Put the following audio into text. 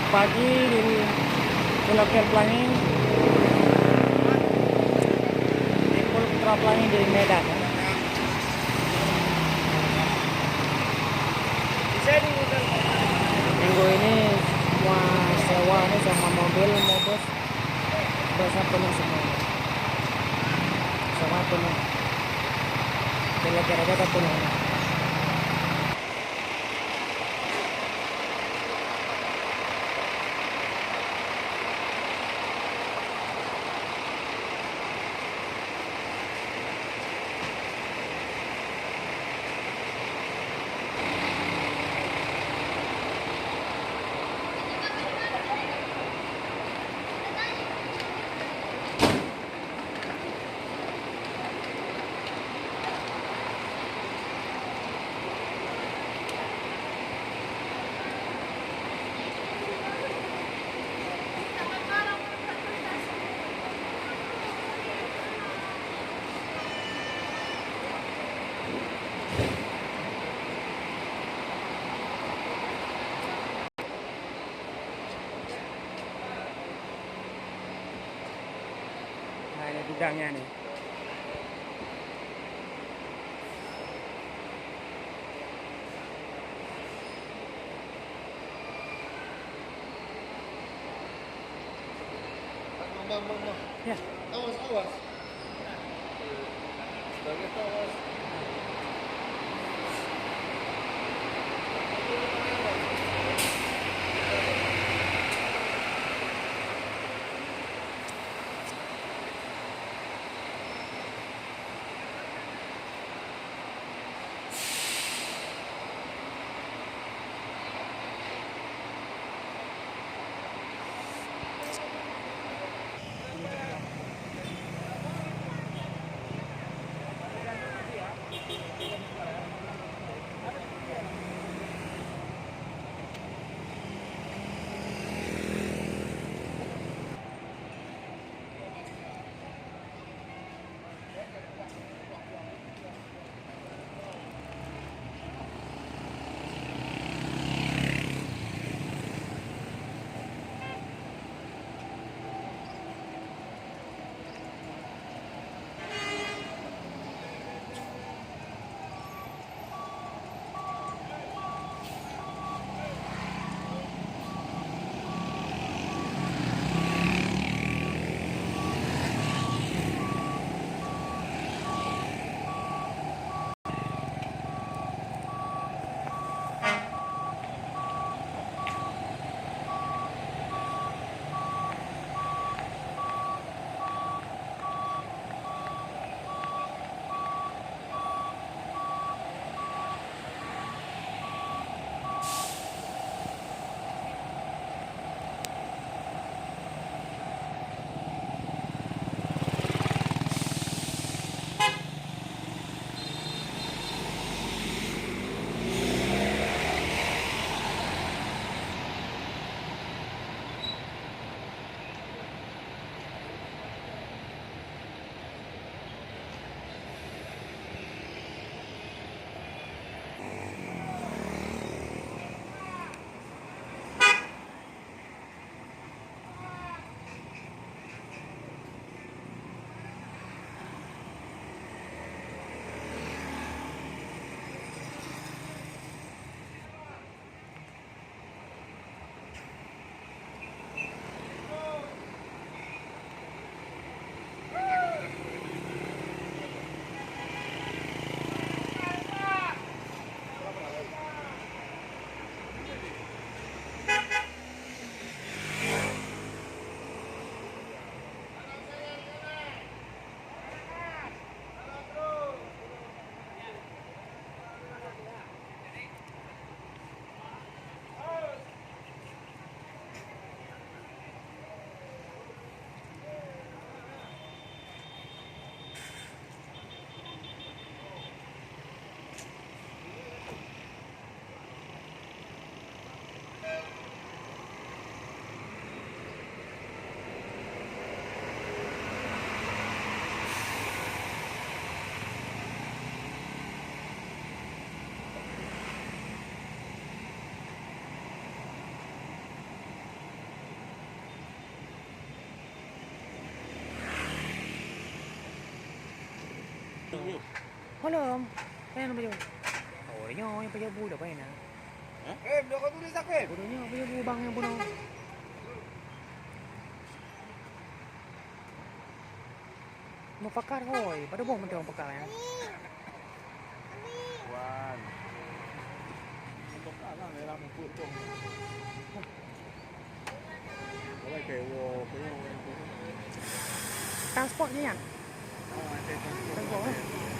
pagi di Pulau Pelangi, di Pulau Pelangi di Medan. Minggu ini semua sewa ini sama mobil bus biasa penuh semua, semua penuh. Kira-kira ada penuh. Nah, ini gudangnya nih. Ya. Awas, awas. Banyak awas. belum. Kan baju. Oh, dia yang baju bu dah pain ah. Dia kau tulis aku. Bodohnya baju bu bang yang bunuh. Mau pakar hoi, pada bom mentang pakar ya. Wan. Untuk kalah ni lah mukul tu. Kalau kewo. Transportnya ya. Oh, ada Transport.